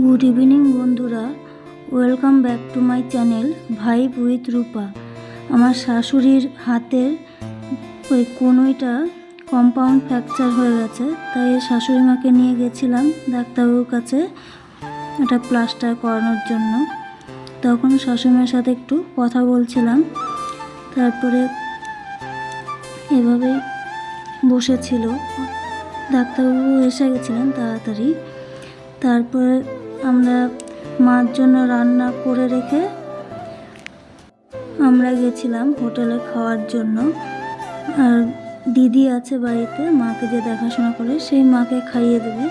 Good evening বন্ধুরা, welcome back to my channel vibe with Rupa. আমার শাশুড়ির হাতের ওই কনুইটা কম্পাউন্ড ফ্র্যাকচার হয়ে গেছে, তাই শাশুড়ি মাকে নিয়ে গেছিলাম ডাক্তারবাবুর কাছে এটা প্লাস্টার করানোর জন্য। তখন শাশুড়িমার সাথে একটু কথা বলছিলাম, তারপরে এভাবেই বসেছিল। ডাক্তারবাবু এসে গেছিলেন তাড়াতাড়ি। তারপরে আমরা মার জন্য রান্না করে রেখে আমরা গেছিলাম হোটেলে খাওয়ার জন্য। আর দিদি আছে বাড়িতে, মাকে যে দেখাশোনা করে সেই মাকে খাইয়ে দেবে।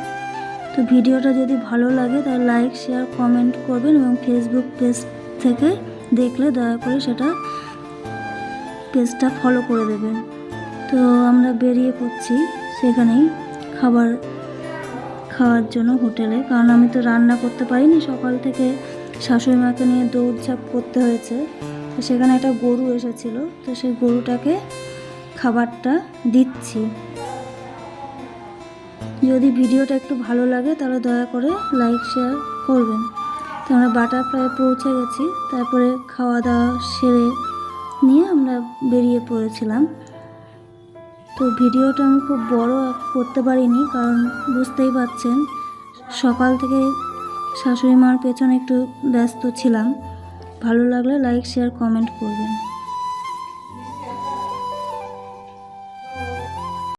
তো ভিডিওটা যদি ভালো লাগে তাহলে লাইক, শেয়ার, কমেন্ট করবেন এবং ফেসবুক পেজ থেকে দেখলে দয়া করে সেটা পেজটা ফলো করে দেবেন। তো আমরা বেরিয়ে পড়ছি সেখানেই খাওয়ার জন্য হোটেলে, কারণ আমি তো রান্না করতে পারিনি, সকাল থেকে শাশুড়ি মাকে নিয়ে দৌড়ঝাঁপ করতে হয়েছে। তো সেখানে একটা গরু এসেছিল, তো সেই গরুটাকে খাবারটা দিচ্ছি। যদি ভিডিওটা একটু ভালো লাগে তাহলে দয়া করে লাইক, শেয়ার করবেন। তো আমরা বাটারফ্লাই পৌঁছে গেছি, তারপরে খাওয়া দাওয়া সেরে নিয়ে আমরা বেরিয়ে পড়েছিলাম। তো ভিডিওটা আমি খুব বড় করতে পারিনি, কারণ বুঝতেই পারছেন সকাল থেকে শাশুড়ি মার পেছনে একটু ব্যস্ত ছিলাম। ভালো লাগলে লাইক, শেয়ার, কমেন্ট করবেন।